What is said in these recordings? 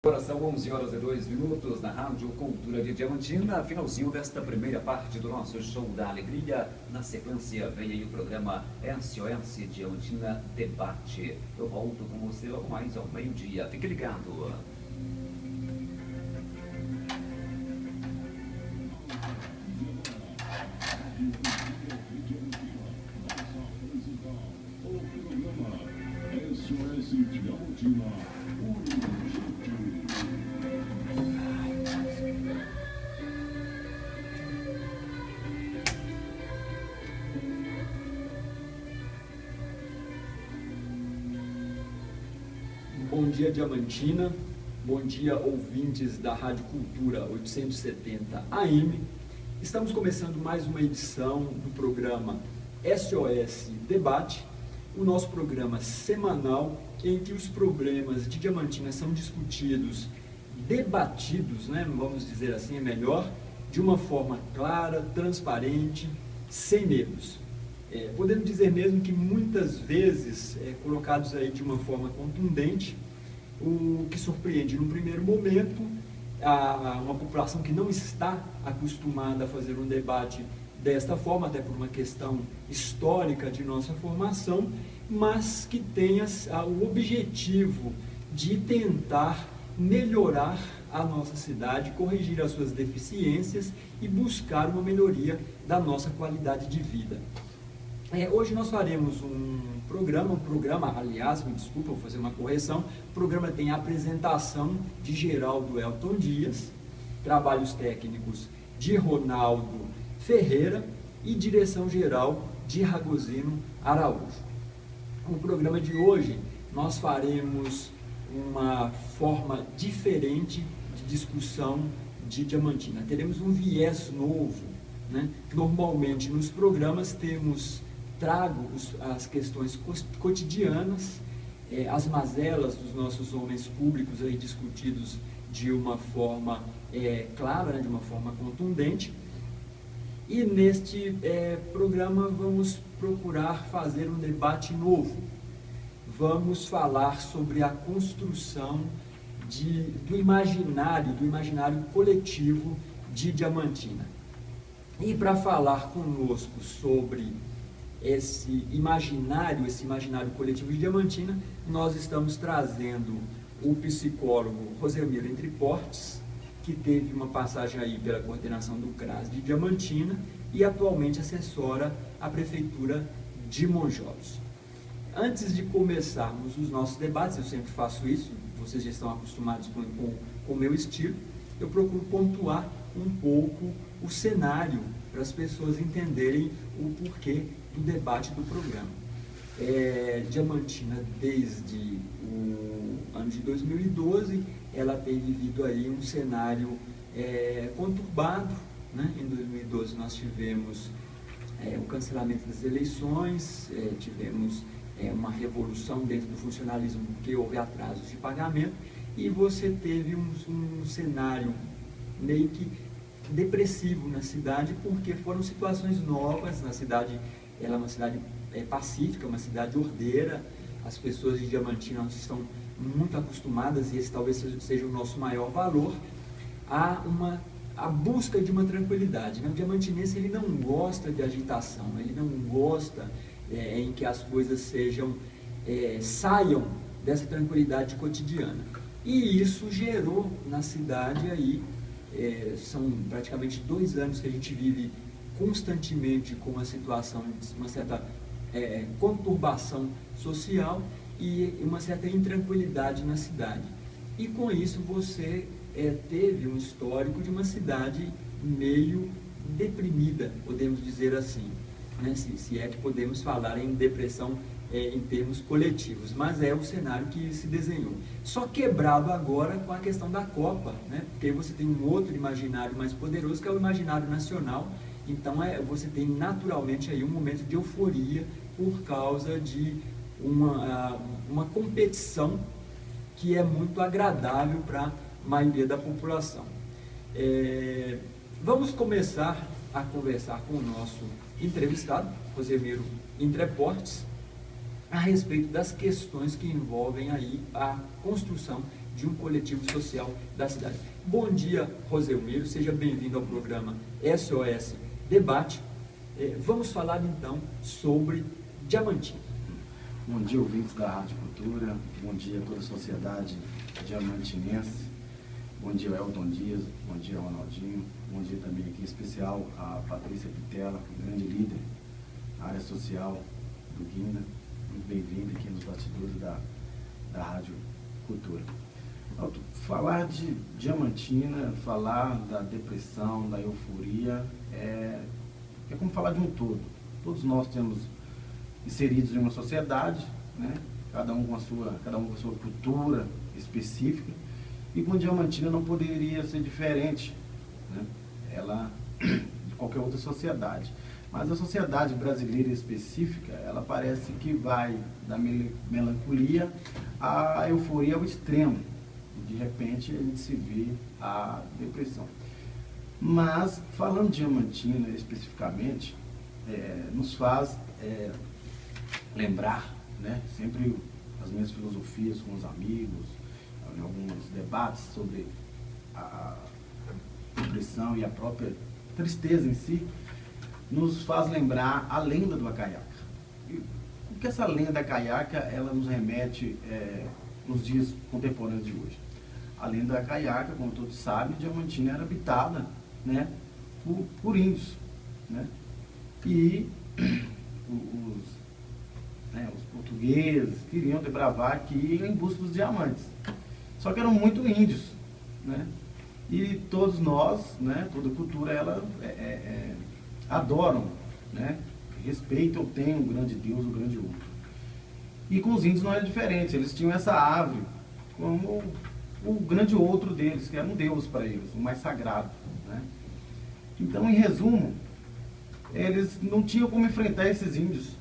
Agora são 11h02 na Rádio Cultura de Diamantina, finalzinho desta primeira parte do nosso Show da Alegria. Na sequência vem aí o programa SOS Diamantina Debate. Eu volto com você logo mais ao meio-dia. Fique ligado. SOS Diamantina. Bom dia, Diamantina. Bom dia, ouvintes da Rádio Cultura 870 AM. Estamos começando mais uma edição do programa SOS Debate, o nosso programa semanal em que os problemas de Diamantina são discutidos, debatidos, vamos dizer assim, é melhor, de uma forma clara, transparente, sem medos. Podemos dizer mesmo que muitas vezes colocados aí de uma forma contundente, o que surpreende no primeiro momento uma população que não está acostumada a fazer um debate desta forma, até por uma questão histórica de nossa formação, mas que tenha o objetivo de tentar melhorar a nossa cidade, corrigir as suas deficiências e buscar uma melhoria da nossa qualidade de vida. Hoje nós faremos um programa, aliás, me desculpa, vou fazer uma correção. O programa tem a apresentação de Geraldo Elton Dias, trabalhos técnicos de Ronaldo Ferreira e direção geral de Ragozino Araújo. No programa de hoje nós faremos uma forma diferente de discussão de Diamantina. Teremos um viés novo, Normalmente nos programas trago as questões cotidianas, as mazelas dos nossos homens públicos aí discutidos de uma forma clara, de uma forma contundente. E neste programa vamos procurar fazer um debate novo. Vamos falar sobre a construção do imaginário coletivo de Diamantina. E para falar conosco sobre esse imaginário coletivo de Diamantina, nós estamos trazendo o psicólogo Rosemiro Entre Portes, que teve uma passagem aí pela coordenação do CRAS de Diamantina e atualmente assessora a Prefeitura de Monjolos. Antes de começarmos os nossos debates, eu sempre faço isso, vocês já estão acostumados com o meu estilo, eu procuro pontuar um pouco o cenário para as pessoas entenderem o porquê do debate do programa. Diamantina, desde o ano de 2012, ela tem vivido aí um cenário conturbado, Em 2012 nós tivemos o cancelamento das eleições, tivemos uma revolução dentro do funcionalismo, porque houve atrasos de pagamento, e você teve um cenário meio que depressivo na cidade, porque foram situações novas na cidade. Ela é uma cidade pacífica, uma cidade ordeira. As pessoas de Diamantina estão muito acostumadas, e esse talvez seja o nosso maior valor, a busca de uma tranquilidade. O diamantinense, ele não gosta de agitação, ele não gosta em que as coisas saiam dessa tranquilidade cotidiana. E isso gerou na cidade aí, são praticamente 2 anos que a gente vive constantemente com uma situação, uma certa conturbação social e uma certa intranquilidade na cidade. E com isso você teve um histórico de uma cidade meio deprimida, podemos dizer assim, se é que podemos falar em depressão em termos coletivos, mas é o cenário que se desenhou. Só quebrado agora com a questão da Copa, porque você tem um outro imaginário mais poderoso, que é o imaginário nacional. Então você tem naturalmente aí um momento de euforia por causa de uma competição que é muito agradável para a maioria da população. Vamos começar a conversar com o nosso entrevistado, Rosemiro Entre Portes, a respeito das questões que envolvem aí a construção de um coletivo social da cidade. Bom dia, Roselmiro, seja bem-vindo ao programa SOS Debate. Vamos falar então sobre Diamantina. Bom dia, ouvintes da Rádio Cultura, bom dia a toda a sociedade diamantinense, bom dia Elton Dias, bom dia Ronaldinho, bom dia também aqui especial a Patrícia Pitela, grande líder na área social do Guinda, muito bem-vinda aqui nos bastidores da Rádio Cultura. Falar de Diamantina, falar da depressão, da euforia, é como falar de um todo. Todos nós temos inseridos em uma sociedade, né? cada um com a sua cultura específica, e com Diamantina não poderia ser diferente, né? Ela de qualquer outra sociedade. Mas a sociedade brasileira específica, ela parece que vai da melancolia à euforia ao extremo. De repente a gente se vê a depressão. Mas, falando de Diamantina especificamente, nos faz lembrar, né, sempre as minhas filosofias com os amigos, em alguns debates sobre a depressão e a própria tristeza em si, nos faz lembrar a lenda do Acaiaca. E o que essa lenda Acaiaca, ela nos remete nos dias contemporâneos de hoje? A lenda da Acaiaca, como todos sabem, Diamantina era habitada, né, por índios, né? E os portugueses queriam desbravar aqui em busca dos diamantes. Só que eram muito índios, né? E todos nós, né, toda cultura, ela adoram, né, respeitam, tem um grande Deus, um grande outro. E com os índios não era diferente, eles tinham essa árvore como o grande outro deles, que era um Deus para eles, o mais sagrado, né? Então, em resumo, eles não tinham como enfrentar esses índios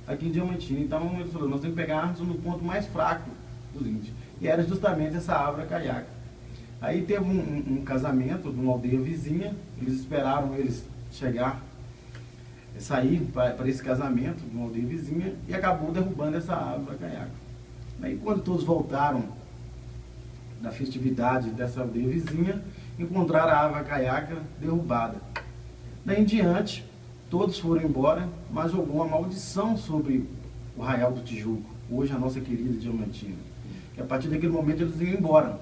aqui em Diamantina. Então, eles falaram, nós temos que pegar no ponto mais fraco dos índios. E era justamente essa árvore Acaiaca. Aí teve um casamento de uma aldeia vizinha, eles esperaram eles sair para esse casamento de uma aldeia vizinha e acabou derrubando essa árvore Acaiaca. Aí quando todos voltaram da festividade dessa aldeia vizinha, encontraram a árvore Acaiaca derrubada. Daí em diante, todos foram embora, mas jogou uma maldição sobre o Arraial do Tijuco, hoje a nossa querida Diamantina. Que a partir daquele momento eles iam embora,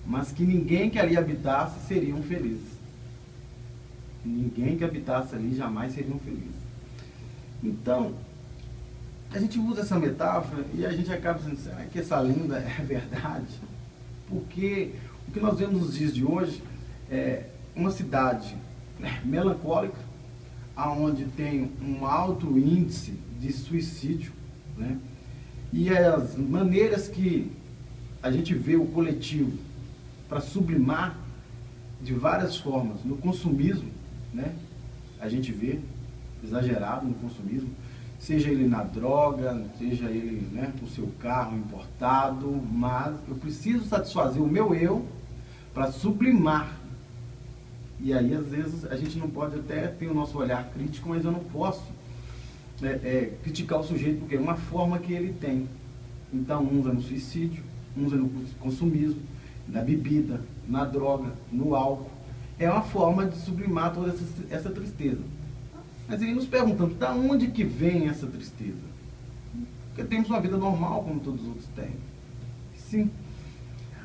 mas que ninguém que ali habitasse seriam felizes. Ninguém que habitasse ali jamais seriam felizes. Então, a gente usa essa metáfora e a gente acaba dizendo, será que essa lenda é verdade? Porque o que nós vemos nos dias de hoje é uma cidade melancólica, onde tem um alto índice de suicídio, né? E as maneiras que a gente vê o coletivo para sublimar de várias formas no consumismo, né? A gente vê exagerado no consumismo, seja ele na droga, seja ele, né, com o seu carro importado, mas eu preciso satisfazer o meu eu para sublimar. E aí, às vezes, a gente não pode até ter o nosso olhar crítico, mas eu não posso criticar o sujeito, porque é uma forma que ele tem. Então, uns é no suicídio, uns é no consumismo, na bebida, na droga, no álcool. É uma forma de sublimar toda essa tristeza. Mas aí nos perguntamos, da onde que vem essa tristeza? Porque temos uma vida normal, como todos os outros têm. Sim.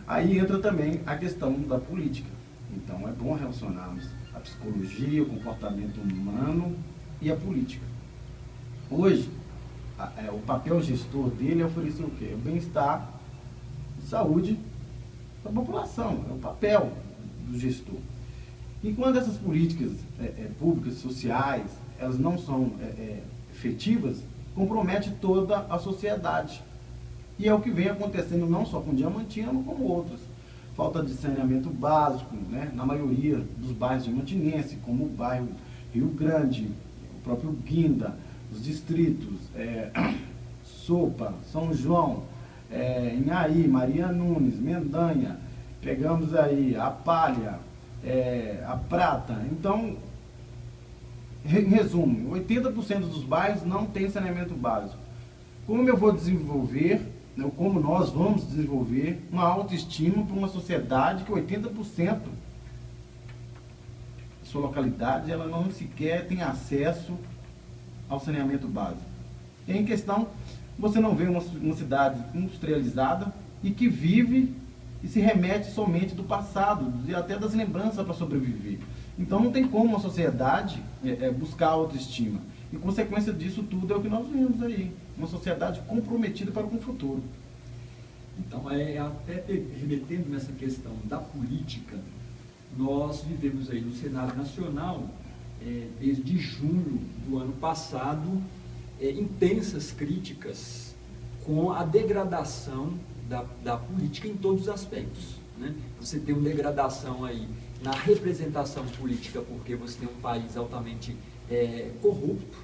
Aí entra também a questão da política. Então é bom relacionarmos a psicologia, o comportamento humano e a política. Hoje, o papel gestor dele é oferecer o quê? O bem-estar e saúde da população. É o papel do gestor. E quando essas políticas públicas, sociais, elas não são efetivas, compromete toda a sociedade. E é o que vem acontecendo não só com Diamantina, mas como outras. Falta de saneamento básico, né, na maioria dos bairros diamantinenses, como o bairro Rio Grande, o próprio Guinda, os distritos Sopa, São João, Inhaí, Maria Nunes, Mendanha, pegamos aí a Palha, a Prata. Então, em resumo, 80% dos bairros não tem saneamento básico. Como eu vou desenvolver né, como nós vamos desenvolver uma autoestima para uma sociedade que 80% da sua localidade ela não sequer tem acesso ao saneamento básico. E em questão, você não vê uma cidade industrializada e que vive e se remete somente do passado e até das lembranças para sobreviver. Então não tem como uma sociedade buscar autoestima. E consequência disso tudo é o que nós vemos aí. Uma sociedade comprometida para com o futuro. Então, até remetendo nessa questão da política, nós vivemos aí no cenário nacional, desde junho do ano passado, intensas críticas com a degradação da política em todos os aspectos, né? Você tem uma degradação aí na representação política, porque você tem um país altamente corrupto,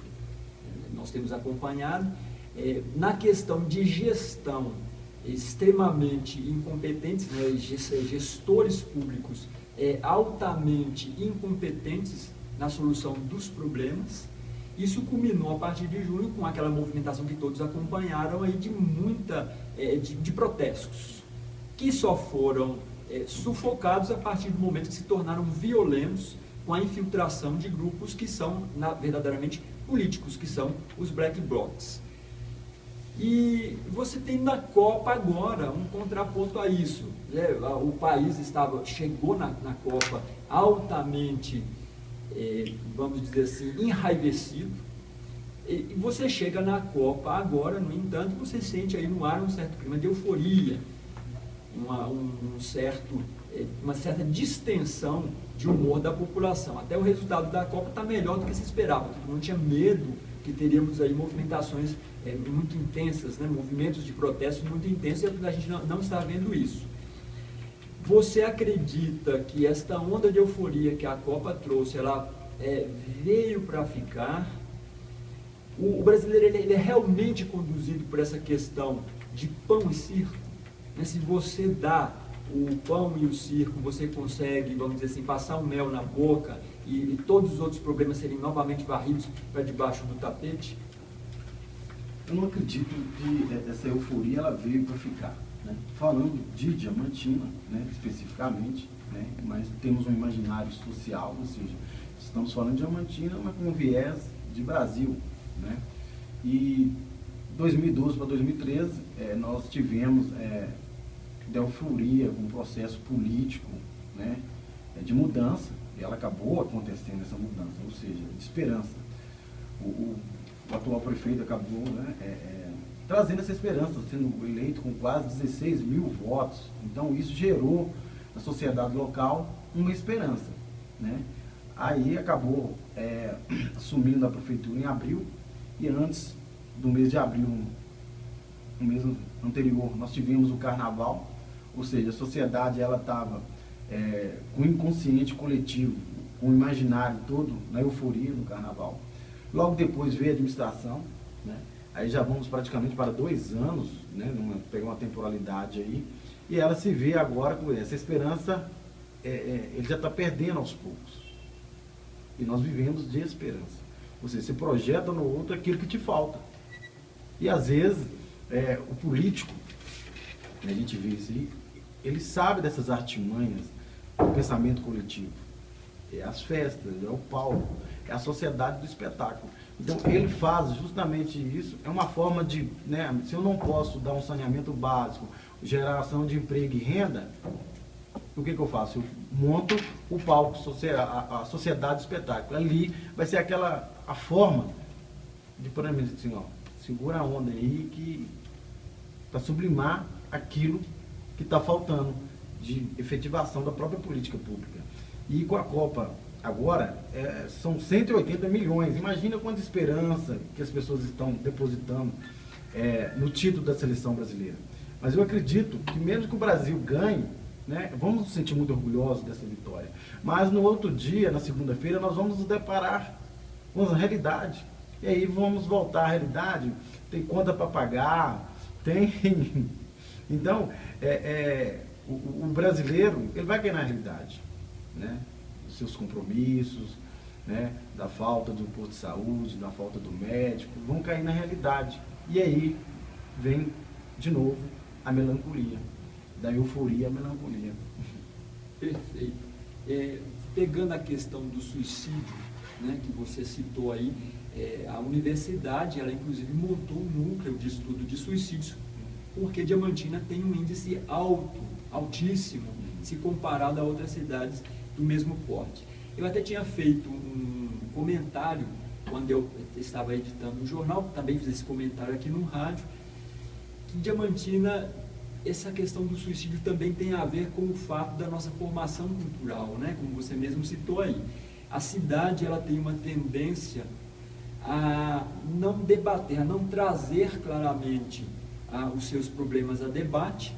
nós temos acompanhado, na questão de gestão, extremamente incompetentes, né? Gestores públicos altamente incompetentes na solução dos problemas. Isso culminou a partir de julho com aquela movimentação que todos acompanharam aí de protestos, que só foram sufocados a partir do momento que se tornaram violentos com a infiltração de grupos que são verdadeiramente políticos, que são os black blocs. E você tem na Copa agora um contraponto a isso, né? O país chegou na Copa altamente, vamos dizer assim, enraivecido, e você chega na Copa agora, no entanto, você sente aí no ar um certo clima de euforia, uma certa distensão de humor da população. Até o resultado da Copa está melhor do que se esperava, todo mundo tinha medo que teríamos aí movimentações muito intensas, né? Movimentos de protestos muito intensos, e a gente não está vendo isso. Você acredita que esta onda de euforia que a Copa trouxe, ela veio para ficar? O brasileiro ele é realmente conduzido por essa questão de pão e circo? Né? Se você dá o pão e o circo, você consegue, vamos dizer assim, passar o mel na boca e todos os outros problemas serem novamente varridos para debaixo do tapete? Eu não acredito que essa euforia ela veio para ficar. Né? Falando de Diamantina, né, especificamente, né, mas temos um imaginário social, ou seja, estamos falando de Diamantina, mas com um viés de Brasil. Né? E 2012 para 2013, nós tivemos de euforia, um processo político, né, de mudança, e ela acabou acontecendo essa mudança, ou seja, de esperança. O atual prefeito acabou, né, trazendo essa esperança, sendo eleito com quase 16 mil votos. Então isso gerou na sociedade local uma esperança. Né? Aí acabou assumindo a prefeitura em abril, e antes do mês de abril, no mês anterior, nós tivemos o carnaval, ou seja, a sociedade ela estava com o inconsciente coletivo, com o imaginário todo na euforia no carnaval. Logo depois veio a administração, né? Aí já vamos praticamente para 2 anos, né? Pegar uma temporalidade aí, e ela se vê agora com essa esperança, ele já está perdendo aos poucos. E nós vivemos de esperança. Você se projeta no outro aquilo que te falta. E às vezes, o político, a gente vê isso aí, ele sabe dessas artimanhas do pensamento coletivo. É as festas, é o palco, é a sociedade do espetáculo. Então ele faz justamente isso, é uma forma de, né, se eu não posso dar um saneamento básico, geração de emprego e renda, o que eu faço? Eu monto o palco, a sociedade do espetáculo. Ali vai ser a forma de, por exemplo, assim, ó, segura a onda aí que para sublimar aquilo que está faltando de efetivação da própria política pública. E com a Copa agora, são 180 milhões. Imagina quanta esperança que as pessoas estão depositando no título da seleção brasileira. Mas eu acredito que mesmo que o Brasil ganhe, né, vamos nos sentir muito orgulhosos dessa vitória. Mas no outro dia, na segunda-feira, nós vamos nos deparar com a realidade. E aí vamos voltar à realidade. Tem conta para pagar, tem... Então, o brasileiro, ele vai cair na realidade, né? Dos seus compromissos, né? Da falta do posto de saúde, da falta do médico, vão cair na realidade. E aí vem de novo, a melancolia, da euforia à melancolia. Perfeito. Pegando a questão do suicídio, né, que você citou aí, a universidade, ela inclusive montou um núcleo de estudo de suicídios, porque Diamantina tem um índice altíssimo, se comparado a outras cidades do mesmo porte. Eu até tinha feito um comentário, quando eu estava editando um jornal, também fiz esse comentário aqui no rádio, que Diamantina, essa questão do suicídio também tem a ver com o fato da nossa formação cultural, né? Como você mesmo citou aí. A cidade, ela tem uma tendência a não debater, a não trazer claramente os seus problemas a debate,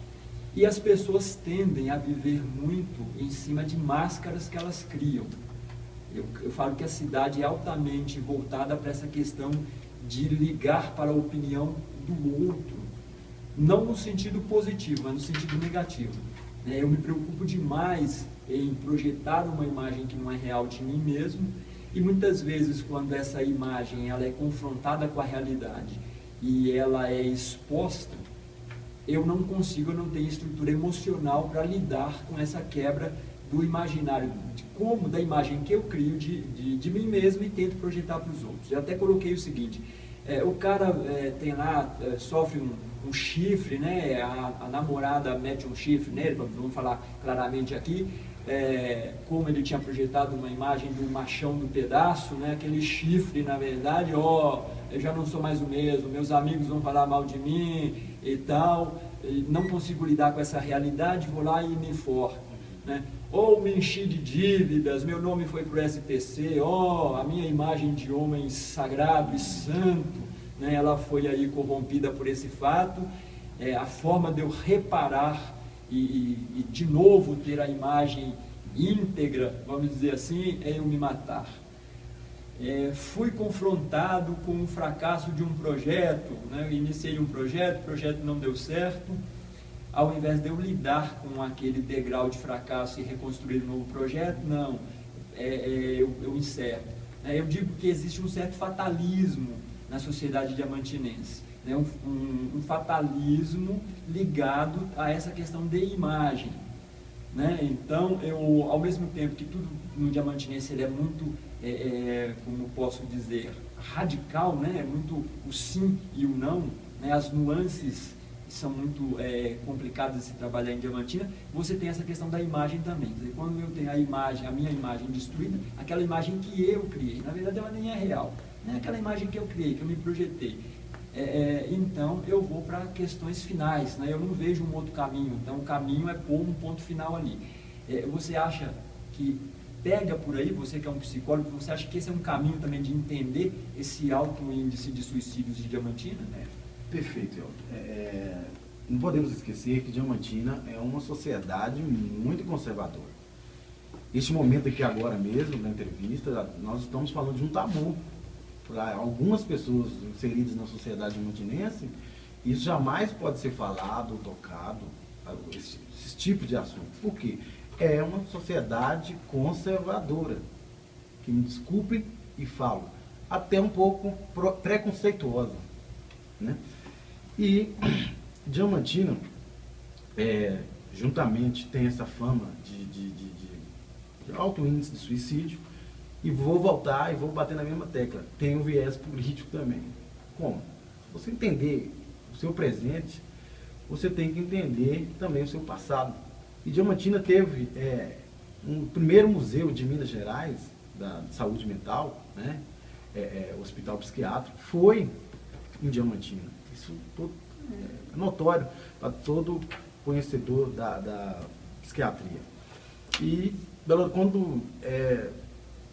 e as pessoas tendem a viver muito em cima de máscaras que elas criam. Eu falo que a cidade é altamente voltada para essa questão de ligar para a opinião do outro, não no sentido positivo, mas no sentido negativo. Eu me preocupo demais em projetar uma imagem que não é real de mim mesmo, e muitas vezes quando essa imagem ela é confrontada com a realidade e ela é exposta, eu não tenho estrutura emocional para lidar com essa quebra do imaginário, da imagem que eu crio de mim mesmo e tento projetar para os outros. Eu até coloquei o seguinte, o cara tem lá, sofre um chifre, né? A namorada mete um chifre nele, vamos falar claramente aqui, como ele tinha projetado uma imagem do machão do pedaço, né? Aquele chifre, na verdade, eu já não sou mais o mesmo, meus amigos vão falar mal de mim e tal, e não consigo lidar com essa realidade, vou lá e me enforco, né? Ou me enchi de dívidas, meu nome foi para o SPC, a minha imagem de homem sagrado e santo, né, ela foi aí corrompida por esse fato. A forma de eu reparar e de novo ter a imagem íntegra, vamos dizer assim, é eu me matar. Fui confrontado com o fracasso de um projeto, né, eu iniciei um projeto, o projeto não deu certo. Ao invés de eu lidar com aquele degrau de fracasso e reconstruir um novo projeto, não, eu encerro. Eu digo que existe um certo fatalismo na sociedade diamantinense, né? Um fatalismo ligado a essa questão de imagem, né? Então, ao mesmo tempo que tudo no diamantinense ele é muito, como posso dizer, radical, né? É muito o sim e o não, né? As nuances são muito complicadas de se trabalhar em Diamantina. Você tem essa questão da imagem também. Quer dizer, quando eu tenho a minha imagem destruída, aquela imagem que eu criei, na verdade ela nem é real, né? Aquela imagem que eu criei, que eu me projetei. Então eu vou para questões finais, né? Eu não vejo um outro caminho, então o caminho é pôr um ponto final ali. Você acha que pega por aí, você que é um psicólogo, você acha que esse é um caminho também de entender esse alto índice de suicídios de Diamantina? Perfeito, Elton. Não podemos esquecer que Diamantina é uma sociedade muito conservadora. Este momento aqui agora mesmo, na entrevista, nós estamos falando de um tabu. Para algumas pessoas inseridas na sociedade diamantinense, isso jamais pode ser falado, tocado, esse tipo de assunto. Por quê? É uma sociedade conservadora, que me desculpem e falo, até um pouco preconceituosa, né? E Diamantina, juntamente, tem essa fama de alto índice de suicídio, e vou voltar e vou bater na mesma tecla. Tem um viés político também. Como? Se você entender o seu presente, você tem que entender também o seu passado. E Diamantina teve um primeiro museu de Minas Gerais, de saúde mental, né? O Hospital Psiquiátrico, foi em Diamantina. Isso é notório para todo conhecedor da psiquiatria. E quando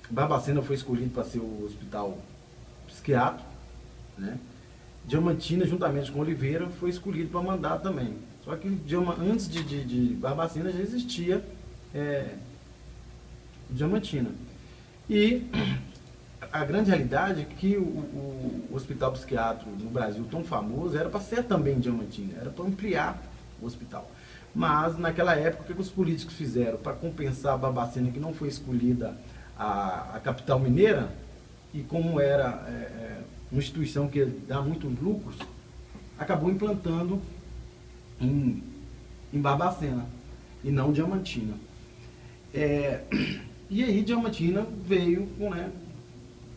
Barbacena foi escolhido para ser o hospital psiquiátrico, né? Diamantina, juntamente com Oliveira, foi escolhido para mandar também. Só que antes de Barbacena já existia Diamantina. E a grande realidade é que o hospital psiquiátrico no Brasil tão famoso era para ser também Diamantina, era para ampliar o hospital. Mas naquela época, o que os políticos fizeram para compensar a Barbacena, que não foi escolhida a capital mineira, e como era uma instituição que dá muitos lucros, acabou implantando em Barbacena e não Diamantina. E aí Diamantina veio, né,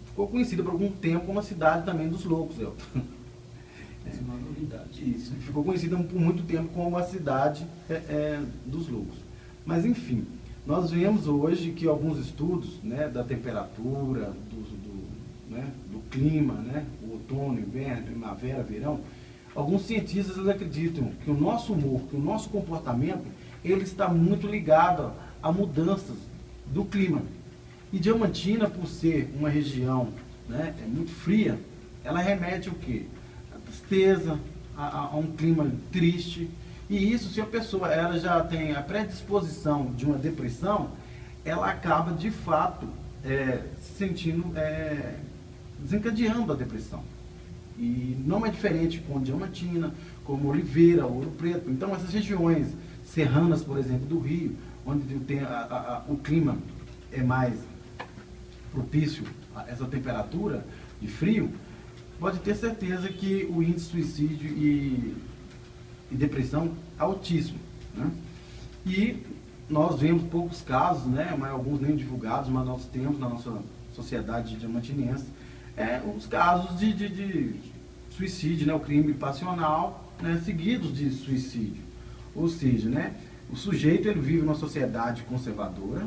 ficou conhecida por algum tempo como a cidade também dos loucos, Elton. Essa é uma novidade. Isso, ficou conhecida por muito tempo como a cidade dos loucos. Mas enfim, nós vemos hoje que alguns estudos, né, da temperatura, do clima, né, o outono, inverno, primavera, verão, alguns cientistas eles acreditam que o nosso humor, que o nosso comportamento, ele está muito ligado a mudanças do clima. E Diamantina, por ser uma região, né, muito fria, ela remete o quê? A tristeza, a um clima triste. E isso, se a pessoa ela já tem a predisposição de uma depressão, ela acaba de fato se sentindo, desencadeando a depressão. E não é diferente com Diamantina, como Oliveira, Ouro Preto. Então essas regiões serranas, por exemplo, do Rio, onde tem o clima é mais propício a essa temperatura de frio, pode ter certeza que o índice de suicídio e depressão é altíssimo, né? E nós vemos poucos casos, né, mas alguns nem divulgados, mas nós temos na nossa sociedade diamantinense os casos de suicídio, né, o crime passional, né, seguidos de suicídio. Ou seja, né, o sujeito ele vive numa sociedade conservadora,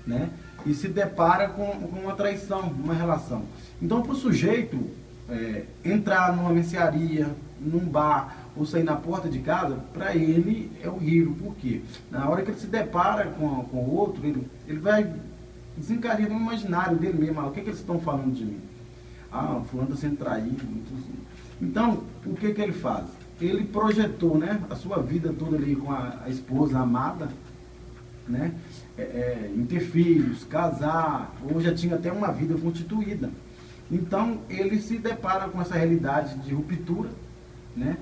né, e se depara com uma traição, uma relação. Então, para o sujeito entrar numa mercearia, num bar, ou sair na porta de casa, para ele é horrível. Por quê? Na hora que ele se depara com o outro, ele vai desencadear no imaginário dele mesmo. O que eles estão falando de mim? O fulano está sendo traído. Então, o que ele faz? Ele projetou, né, a sua vida toda ali com a esposa amada, né, em ter filhos, casar, ou já tinha até uma vida constituída. Então, ele se depara com essa realidade de ruptura, né,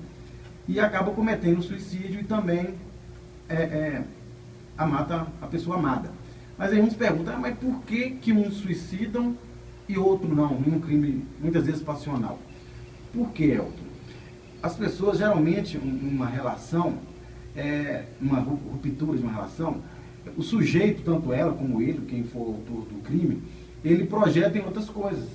e acaba cometendo suicídio e também mata a pessoa amada. Mas aí uns perguntam, mas por que uns suicidam e outro não, em um crime muitas vezes passional? Por que, Elton? As pessoas geralmente, numa relação, uma ruptura de uma relação, o sujeito, tanto ela como ele, quem for o autor do crime, ele projeta em outras coisas,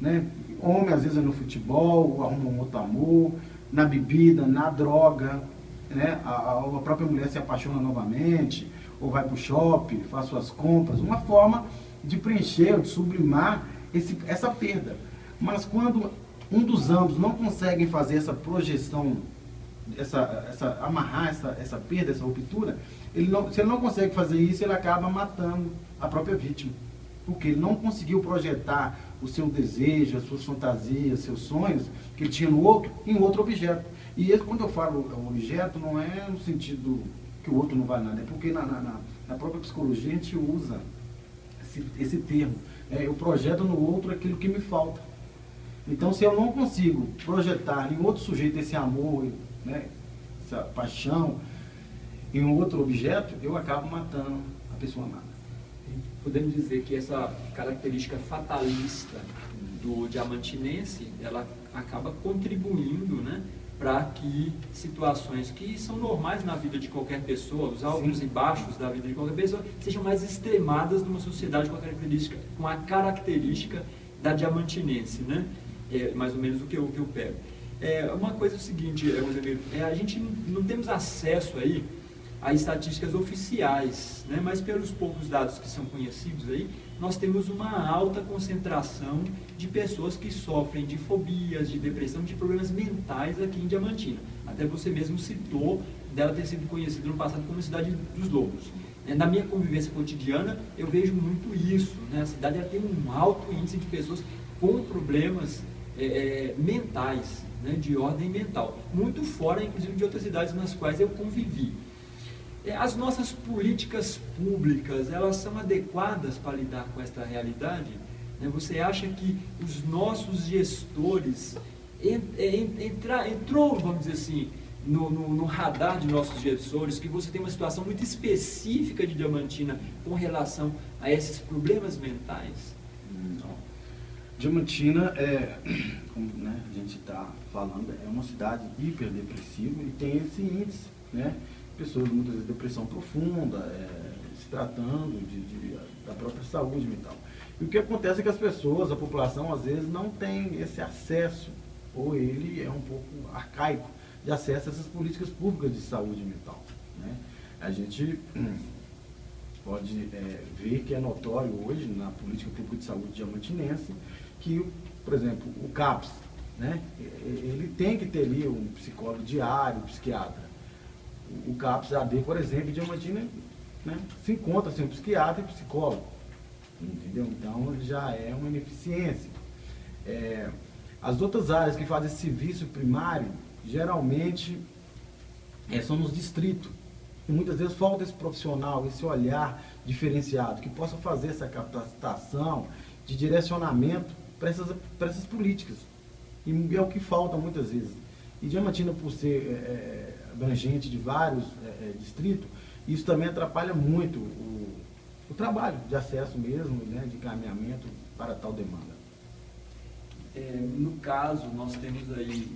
né? Homem às vezes é no futebol, arruma um outro amor, na bebida, na droga, né? A própria mulher se apaixona novamente, ou vai para o shopping, faz suas compras, uma forma de preencher, de sublimar essa perda. Mas quando um dos ambos não consegue fazer essa projeção, amarrar essa perda, essa ruptura, se ele não consegue fazer isso, ele acaba matando a própria vítima. Porque ele não conseguiu projetar o seu desejo, as suas fantasias, seus sonhos, que ele tinha no outro, em outro objeto. E quando eu falo objeto, não é no sentido que o outro não vale nada, é porque na própria psicologia a gente usa esse termo. Eu projeto no outro aquilo que me falta. Então, se eu não consigo projetar em outro sujeito esse amor, né, essa paixão, em um outro objeto, eu acabo matando a pessoa amada. Podemos dizer que essa característica fatalista do diamantinense, ela acaba contribuindo, né, para que situações que são normais na vida de qualquer pessoa, os altos Sim. e baixos da vida de qualquer pessoa, sejam mais extremadas numa sociedade com a característica da diamantinense, né? Mais ou menos o que eu pego. Uma coisa é o seguinte, Rosemiro, a gente não temos acesso aí a estatísticas oficiais, né? Mas pelos poucos dados que são conhecidos aí, nós temos uma alta concentração de pessoas que sofrem de fobias, de depressão, de problemas mentais aqui em Diamantina. Até você mesmo citou dela ter sido conhecida no passado como a cidade dos lobos. Na minha convivência cotidiana, eu vejo muito isso, né? A cidade ela tem um alto índice de pessoas com problemas mentais, né? De ordem mental, muito fora, inclusive, de outras cidades nas quais eu convivi. As nossas políticas públicas, elas são adequadas para lidar com esta realidade? Você acha que os nossos gestores entrou, vamos dizer assim, no radar de nossos gestores, que você tem uma situação muito específica de Diamantina com relação a esses problemas mentais? Não. Diamantina, como, né, a gente está falando, é uma cidade hiperdepressiva e tem esse índice né? Pessoas muitas vezes depressão profunda, se tratando da própria saúde mental. E o que acontece é que as pessoas, a população, às vezes não tem esse acesso, ou ele é um pouco arcaico, de acesso a essas políticas públicas de saúde mental, né? A gente pode ver que é notório hoje na política pública de saúde diamantinense que, por exemplo, o CAPS, né? Ele tem que ter ali um psicólogo diário, um psiquiatra. O CAPS AD, por exemplo, em Diamantina, né, se encontra sem um psiquiatra e psicólogo, entendeu? Então já é uma ineficiência. As outras áreas que fazem esse serviço primário, geralmente são nos distritos. E muitas vezes falta esse profissional, esse olhar diferenciado, que possa fazer essa capacitação de direcionamento para essas políticas. E é o que falta muitas vezes. E Diamantina, por ser abrangente de vários distritos, isso também atrapalha muito o trabalho de acesso mesmo, né, de encaminhamento para tal demanda. No caso, nós temos aí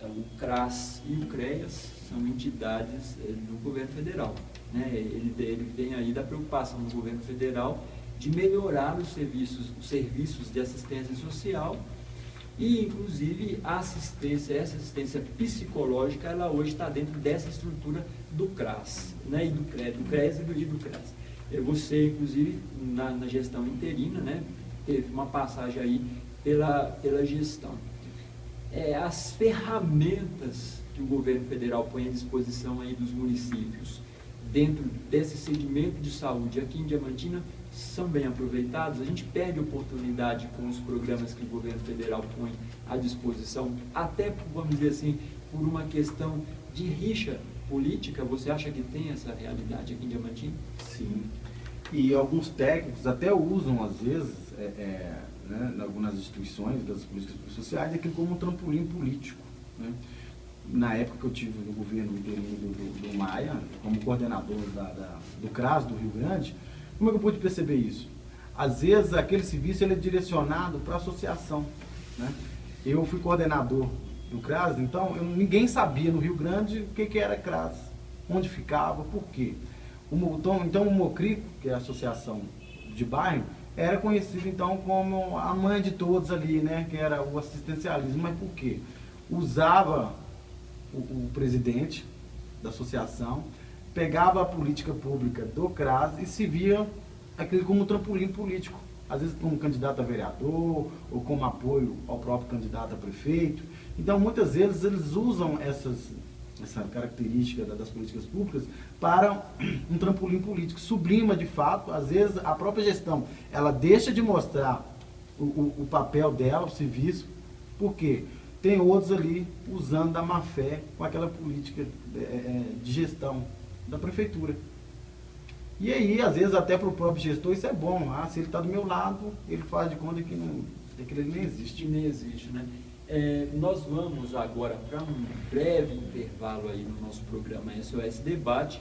o CRAS e o CREAS, são entidades do governo federal, né? Ele tem aí da preocupação do governo federal de melhorar os serviços de assistência social e, inclusive, essa assistência psicológica, ela hoje está dentro dessa estrutura do CRAS, né? E do CREAS e do CRAS. Você, inclusive, na gestão interina, né, teve uma passagem aí pela gestão. As ferramentas que o governo federal põe à disposição aí dos municípios dentro desse segmento de saúde aqui em Diamantina são bem aproveitados. A gente perde oportunidade com os programas que o governo federal põe à disposição, até, vamos dizer assim, por uma questão de rixa política. Você acha que tem essa realidade aqui em Diamantina? Sim. E alguns técnicos até usam, às vezes, né, em algumas instituições das políticas sociais, aquilo como um trampolim político, né? Na época que eu tive no governo do Maia, como coordenador do CRAS do Rio Grande, como é que eu pude perceber isso? Às vezes aquele serviço ele é direcionado para a associação, né? Eu fui coordenador do CRAS, então ninguém sabia no Rio Grande o que era CRAS, onde ficava, por quê. Então o Mocrico, que é a associação de bairro, era conhecido então como a mãe de todos ali, né? Que era o assistencialismo. Mas por quê? Usava o presidente da associação, pegava a política pública do CRAS e se via aquilo como um trampolim político. Às vezes como candidato a vereador, ou como apoio ao próprio candidato a prefeito. Então muitas vezes eles usam essa característica das políticas públicas para um trampolim político. Sublima de fato, às vezes a própria gestão, ela deixa de mostrar o papel dela, o serviço, porque tem outros ali usando da má fé com aquela política de gestão da prefeitura. E aí, às vezes, até para o próprio gestor, isso é bom. Se ele está do meu lado, ele faz de conta que aquilo nem existe. Nem existe, né? Nós vamos agora para um breve intervalo aí no nosso programa SOS Debate.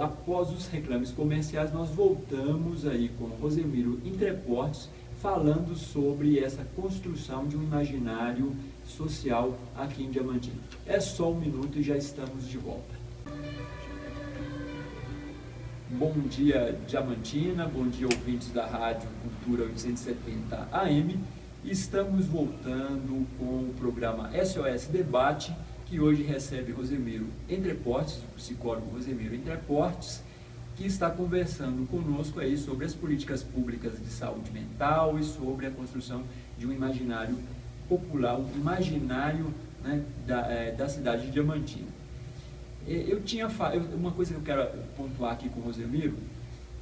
Após os reclames comerciais, nós voltamos aí com o Rosemiro Entreportes, falando sobre essa construção de um imaginário social aqui em Diamantina. É só um minuto e já estamos de volta. Bom dia, Diamantina, bom dia, ouvintes da Rádio Cultura 870 AM. Estamos voltando com o programa SOS Debate, que hoje recebe Rosemiro Entreportes, o psicólogo Rosemiro Entreportes, que está conversando conosco aí sobre as políticas públicas de saúde mental e sobre a construção de um imaginário popular, um imaginário, né, da cidade de Diamantina. Uma coisa que eu quero pontuar aqui com o Rosemiro: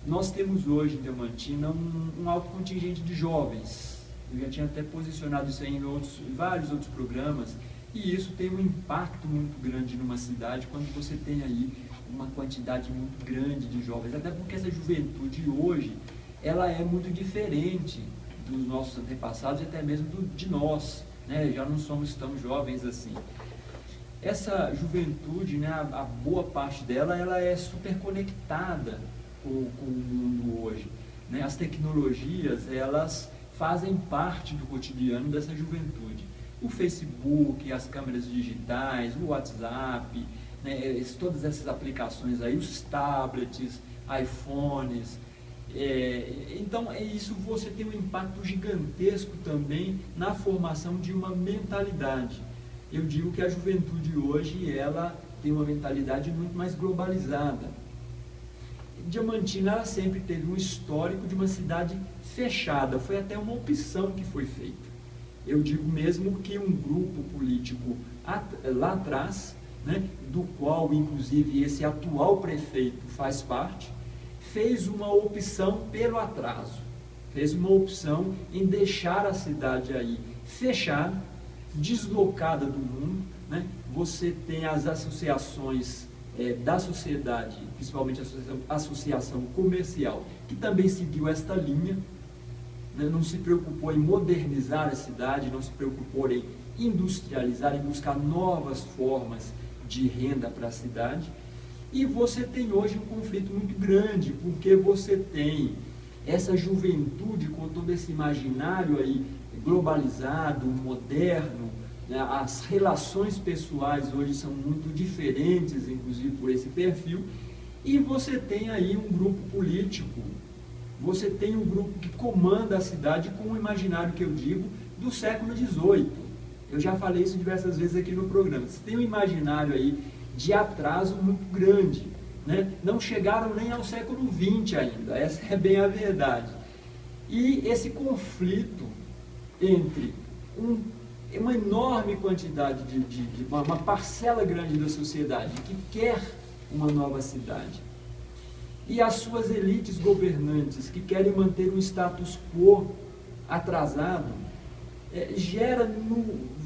nós temos hoje em Diamantina um alto contingente de jovens. Eu já tinha até posicionado isso aí em vários outros programas, e isso tem um impacto muito grande numa cidade quando você tem aí uma quantidade muito grande de jovens, até porque essa juventude hoje, ela é muito diferente dos nossos antepassados e até mesmo de nós, né? Já não somos tão jovens assim. Essa juventude, né, a boa parte dela, ela é super conectada com o mundo hoje, né? As tecnologias, elas fazem parte do cotidiano dessa juventude. O Facebook, as câmeras digitais, o WhatsApp, né, todas essas aplicações aí, os tablets, iPhones. Então, isso você tem um impacto gigantesco também na formação de uma mentalidade. Eu digo que a juventude hoje, ela tem uma mentalidade muito mais globalizada. Diamantina, ela sempre teve um histórico de uma cidade fechada, foi até uma opção que foi feita. Eu digo mesmo que um grupo político lá atrás, né, do qual inclusive esse atual prefeito faz parte, fez uma opção pelo atraso, fez uma opção em deixar a cidade aí fechada, deslocada do mundo, né? Você tem as associações da sociedade, principalmente a associação comercial, que também seguiu esta linha, né? Não se preocupou em modernizar a cidade, não se preocupou em industrializar, em buscar novas formas de renda para a cidade. E você tem hoje um conflito muito grande, porque você tem essa juventude com todo esse imaginário aí globalizado, moderno, né? As relações pessoais hoje são muito diferentes, inclusive por esse perfil, e você tem aí um grupo político, você tem um grupo que comanda a cidade com o imaginário que eu digo do século XVIII. Eu já falei isso diversas vezes aqui no programa. Você tem um imaginário aí de atraso muito grande, né? Não chegaram nem ao século XX ainda, essa é bem a verdade. E esse conflito entre uma enorme quantidade uma parcela grande da sociedade que quer uma nova cidade e as suas elites governantes que querem manter um status quo atrasado, gera,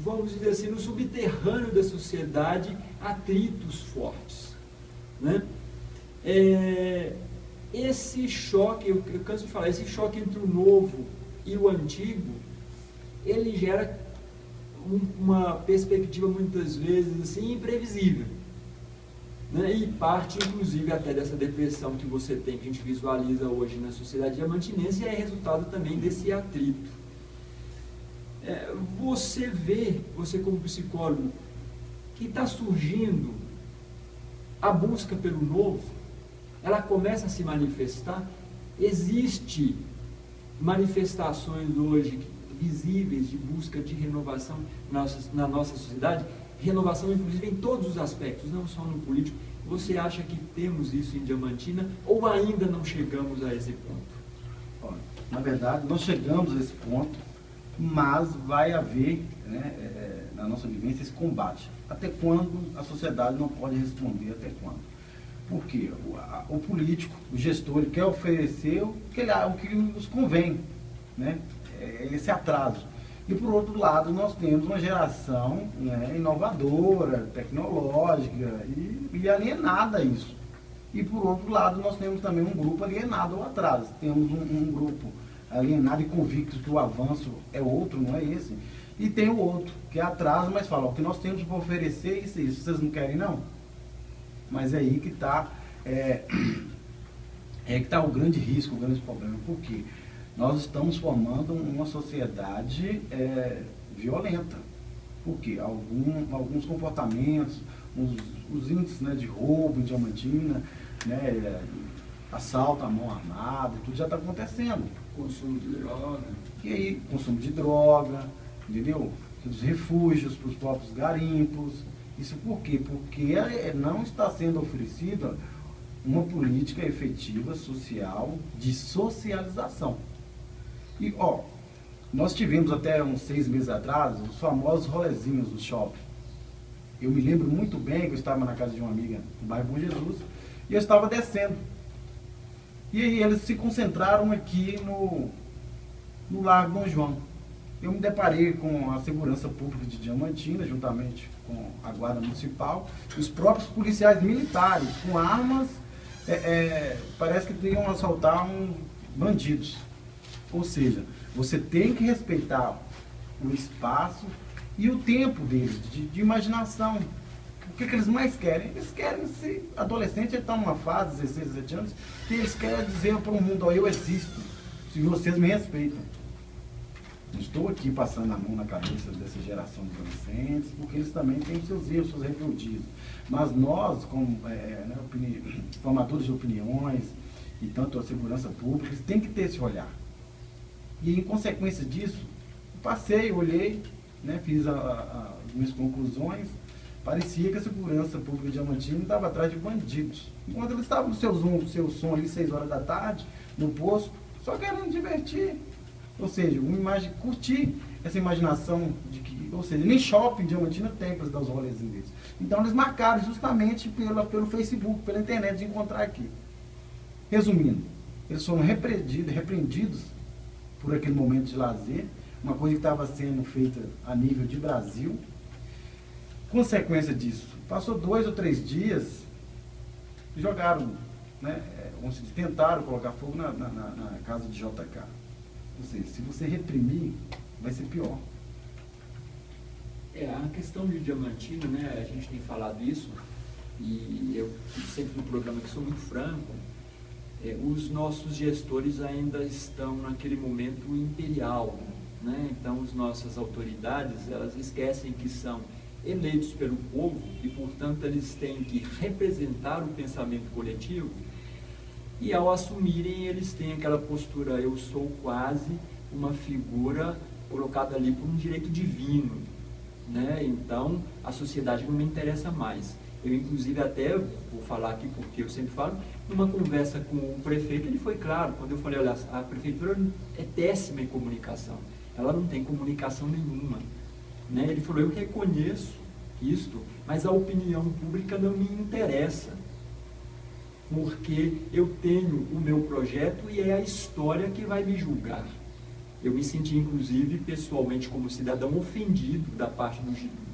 vamos dizer assim, no subterrâneo da sociedade, atritos fortes, né? Esse choque, eu canso de falar, esse choque entre o novo e o antigo, ele gera uma perspectiva muitas vezes assim imprevisível, né? E parte inclusive até dessa depressão que você tem, que a gente visualiza hoje na sociedade diamantinense, é resultado também desse atrito. Você como psicólogo, que está surgindo a busca pelo novo, ela começa a se manifestar. Existem manifestações hoje visíveis de busca de renovação na nossa sociedade, renovação inclusive em todos os aspectos, não só no político. Você acha que temos isso em Diamantina ou ainda não chegamos a esse ponto? Olha, na verdade, nós chegamos a esse ponto, mas vai haver, né, na nossa vivência, esse combate. Até quando a sociedade não pode responder, até quando? Porque o político, o gestor, ele quer oferecer o que nos convém, né? Esse atraso. E por outro lado, nós temos uma geração, né, inovadora, tecnológica e alienada a isso. E por outro lado, nós temos também um grupo alienado ao atraso. Temos um grupo alienado e convicto que o avanço é outro, não é esse. E tem o outro, que é atraso, mas fala, o que nós temos para oferecer é isso, vocês não querem não? Mas é aí que está o grande risco, o grande problema. Por quê? Nós estamos formando uma sociedade violenta. Por quê? Alguns comportamentos, os índices, né, de roubo em Diamantina, né, assalto à mão armada, tudo já está acontecendo. Consumo de droga. E aí, consumo de droga, entendeu? Os refúgios para os próprios garimpos. Isso por quê? Porque não está sendo oferecida uma política efetiva, social, de socialização. E, nós tivemos até uns 6 meses atrás os famosos rolezinhos do shopping. Eu me lembro muito bem que eu estava na casa de uma amiga no bairro Bom Jesus e eu estava descendo. E aí eles se concentraram aqui no Largo Dom João. Eu me deparei com a segurança pública de Diamantina, juntamente com a guarda municipal, e os próprios policiais militares, com armas, parece que iam assaltar uns bandidos. Ou seja, você tem que respeitar o espaço e o tempo deles, de imaginação. O que eles mais querem? Eles querem ser adolescentes, eles estão numa fase, 16, 17 anos, que eles querem dizer para o mundo, eu existo, se vocês me respeitam. Não estou aqui passando a mão na cabeça dessa geração de adolescentes, porque eles também têm seus erros, seus rebeldias. Mas nós, como formadores de opiniões, e tanto a segurança pública, eles têm que ter esse olhar. E em consequência disso, passei, olhei, né, fiz as minhas conclusões. Parecia que a segurança pública de Diamantina estava atrás de bandidos. Enquanto eles estavam no seu som ali, 6 horas da tarde, no posto, só querendo divertir. Ou seja, curtir essa imaginação de que, ou seja, nem shopping Diamantina tem para dar os rolezinhos deles. Então eles marcaram justamente pelo Facebook, pela internet, de encontrar aqui. Resumindo, eles foram repreendidos por aquele momento de lazer, uma coisa que estava sendo feita a nível de Brasil. Consequência disso, passou 2 ou 3 dias, jogaram, né, tentaram colocar fogo na casa de JK. Ou seja, se você reprimir, vai ser pior. A questão de Diamantina, né, a gente tem falado isso, e eu sempre no programa que sou muito franco, os nossos gestores ainda estão naquele momento imperial, né? Então as nossas autoridades, elas esquecem que são eleitos pelo povo e, portanto, eles têm que representar o pensamento coletivo, e ao assumirem, eles têm aquela postura: eu sou quase uma figura colocada ali por um direito divino, né? Então a sociedade não me interessa mais. Eu, inclusive, até vou falar aqui, porque eu sempre falo, numa conversa com o prefeito, ele foi claro, quando eu falei: olha, a prefeitura é péssima em comunicação, ela não tem comunicação nenhuma, né? Ele falou: eu reconheço isto, mas a opinião pública não me interessa, porque eu tenho o meu projeto e é a história que vai me julgar. Eu me senti, inclusive, pessoalmente, como cidadão, ofendido da parte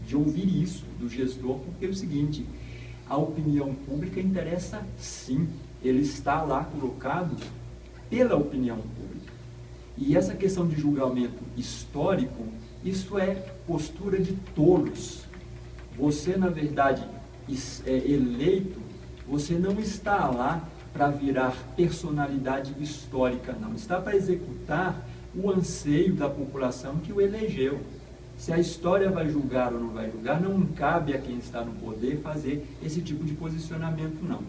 de ouvir isso do gestor, porque é o seguinte: a opinião pública interessa sim, ele está lá colocado pela opinião pública. E essa questão de julgamento histórico, isso é postura de tolos. Você, na verdade, eleito, você não está lá para virar personalidade histórica, não. Está para executar o anseio da população que o elegeu. Se a história vai julgar ou não vai julgar, não cabe a quem está no poder fazer esse tipo de posicionamento, não.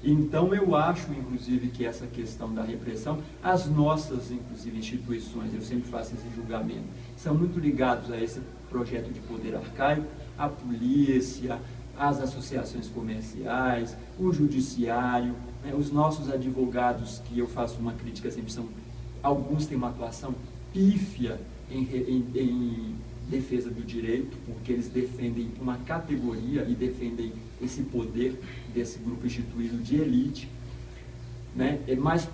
Então, eu acho, inclusive, que essa questão da repressão, as nossas, inclusive, instituições, eu sempre faço esse julgamento, são muito ligados a esse projeto de poder arcaico, a polícia, as associações comerciais, o judiciário, né, os nossos advogados, que eu faço uma crítica sempre, alguns têm uma atuação pífia em defesa do direito, porque eles defendem uma categoria e defendem esse poder desse grupo instituído de elite, né? Mas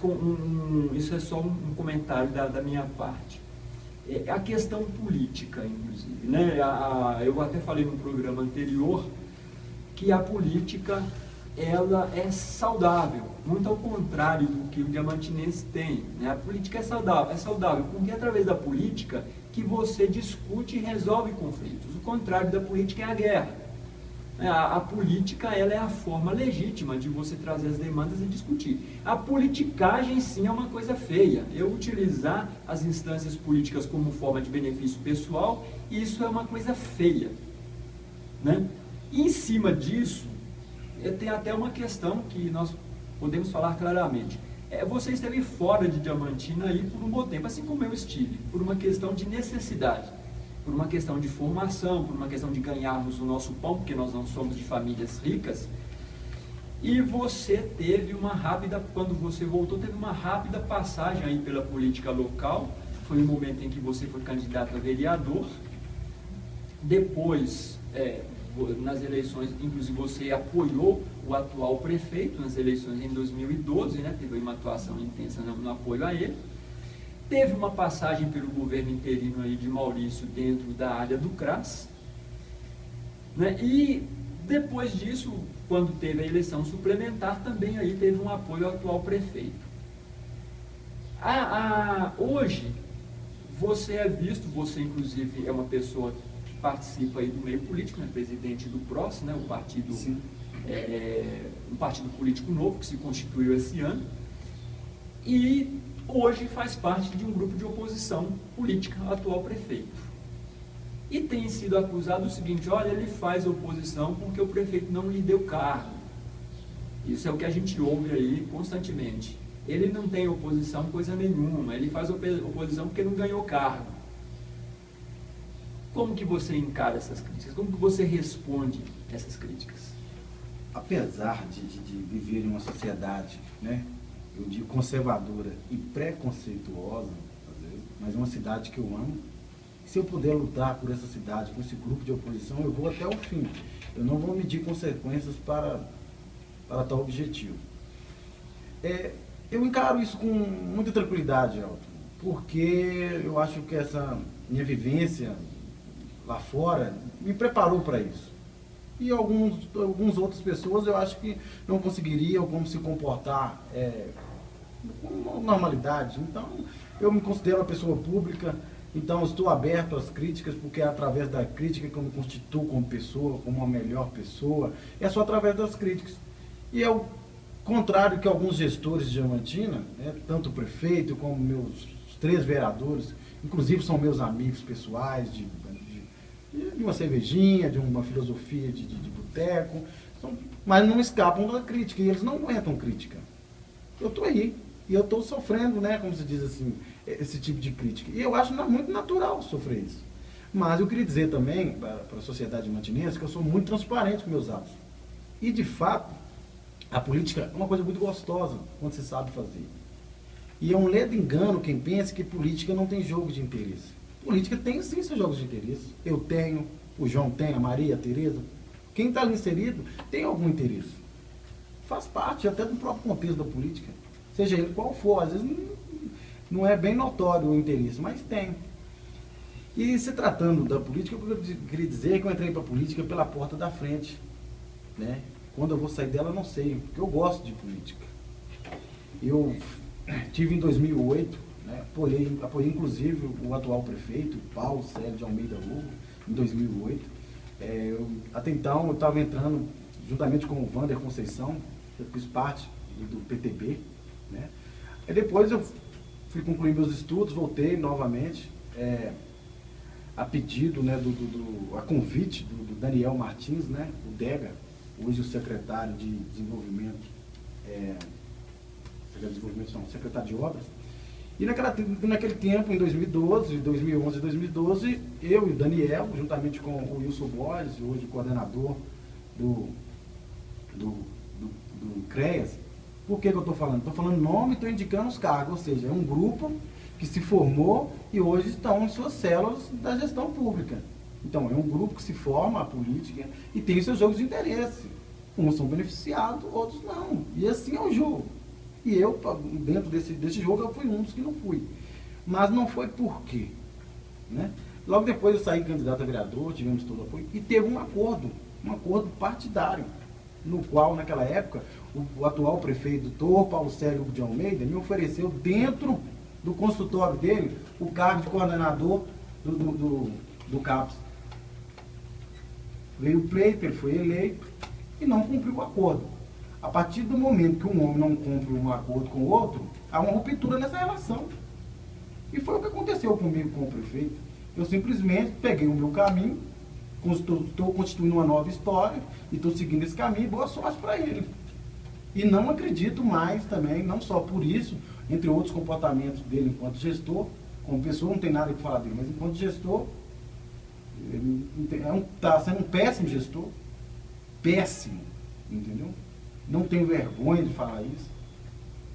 isso é só um comentário da minha parte. A questão política, inclusive, né? Eu até falei no programa anterior que a política, ela é saudável, muito ao contrário do que o diamantinense tem, né? A política é saudável porque é através da política que você discute e resolve conflitos. O contrário da política é a guerra. A política, ela é a forma legítima de você trazer as demandas e discutir. A politicagem, sim, é uma coisa feia. Eu utilizar as instâncias políticas como forma de benefício pessoal, isso é uma coisa feia, né? E em cima disso, tem até uma questão que nós podemos falar claramente. Você esteve fora de Diamantina aí por um bom tempo, assim como eu estive, por uma questão de necessidade, por uma questão de formação, por uma questão de ganharmos o nosso pão, porque nós não somos de famílias ricas. E você teve quando você voltou, teve uma rápida passagem aí pela política local. Foi um momento em que você foi candidato a vereador. Depois, nas eleições, inclusive você apoiou o atual prefeito nas eleições em 2012, né? Teve uma atuação intensa no apoio a ele. Teve uma passagem pelo governo interino aí de Maurício dentro da área do CRAS, né? E depois disso, quando teve a eleição suplementar, também aí teve um apoio ao atual prefeito. Hoje, você é visto, você inclusive é uma pessoa que participa aí do meio político, né? Presidente do PROS, né? Um partido político novo que se constituiu esse ano. E hoje faz parte de um grupo de oposição política ao atual prefeito. E tem sido acusado do seguinte: olha, ele faz oposição porque o prefeito não lhe deu cargo. Isso é o que a gente ouve aí constantemente. Ele não tem oposição coisa nenhuma, ele faz oposição porque não ganhou cargo. Como que você encara essas críticas? Como que você responde essas críticas? Apesar de viver em uma sociedade, né, eu digo conservadora e preconceituosa, às vezes, mas é uma cidade que eu amo, se eu puder lutar por essa cidade, por esse grupo de oposição, eu vou até o fim. Eu não vou medir consequências para tal objetivo. Eu encaro isso com muita tranquilidade, Elton, porque eu acho que essa minha vivência lá fora me preparou para isso. E algumas outras pessoas eu acho que não conseguiriam como se comportar com normalidade. Então, eu me considero uma pessoa pública, então estou aberto às críticas, porque é através da crítica que eu me constituo como pessoa, como uma melhor pessoa. É só através das críticas. E é o contrário que alguns gestores de Diamantina, né, tanto o prefeito como meus 3 vereadores, inclusive são meus amigos pessoais, de uma cervejinha, de uma filosofia de boteco, mas não escapam da crítica, e eles não aguentam crítica. Eu estou aí, e eu estou sofrendo, né, como se diz assim, esse tipo de crítica. E eu acho muito natural sofrer isso. Mas eu queria dizer também, para a sociedade diamantinense, que eu sou muito transparente com meus atos. E, de fato, a política é uma coisa muito gostosa, quando você sabe fazer. E é um ledo engano quem pensa que política não tem jogo de interesse. Política tem sim seus jogos de interesse. Eu tenho, o João tem, a Maria, a Tereza. Quem está ali inserido tem algum interesse. Faz parte até do próprio contexto da política. Seja ele qual for, às vezes não é bem notório o interesse, mas tem. E se tratando da política, eu queria dizer que eu entrei para a política pela porta da frente, né? Quando eu vou sair dela, eu não sei, porque eu gosto de política. Eu tive em 2008, né, apoiei inclusive o atual prefeito, Paulo Célio de Almeida Hugo, em 2008. Até então, eu estava entrando, juntamente com o Wander Conceição, eu fiz parte do PTB. Né? E depois eu fui concluir meus estudos, voltei novamente, a pedido, né, a convite do Daniel Martins, né, o Dega, hoje o secretário de Desenvolvimento, secretário de Obras. E naquele tempo, em 2012, 2011 e 2012, eu e o Daniel, juntamente com o Wilson Borges, hoje coordenador do CREAS. Por que eu estou falando? Estou falando nome e estou indicando os cargos, ou seja, é um grupo que se formou e hoje estão em suas células da gestão pública. Então, é um grupo que se forma a política e tem seus jogos de interesse. Uns são beneficiados, outros não. E assim é o jogo. E eu, dentro desse jogo, eu fui um dos que não fui. Mas não foi por quê? Né? Logo depois eu saí candidato a vereador, tivemos todo o apoio, e teve um acordo partidário, no qual, naquela época, o atual prefeito, Dr. Paulo Célio de Almeida, me ofereceu, dentro do consultório dele, o cargo de coordenador do CAPES. Veio o pleito, ele foi eleito e não cumpriu o acordo. A partir do momento que um homem não cumpre um acordo com o outro, há uma ruptura nessa relação. E foi o que aconteceu comigo com o prefeito. Eu simplesmente peguei o meu caminho, estou constituindo uma nova história e estou seguindo esse caminho, e boa sorte para ele. E não acredito mais também, não só por isso, entre outros comportamentos dele enquanto gestor, como pessoa não tem nada que falar dele, mas enquanto gestor, ele está sendo um péssimo gestor, péssimo, entendeu? Não tenho vergonha de falar isso.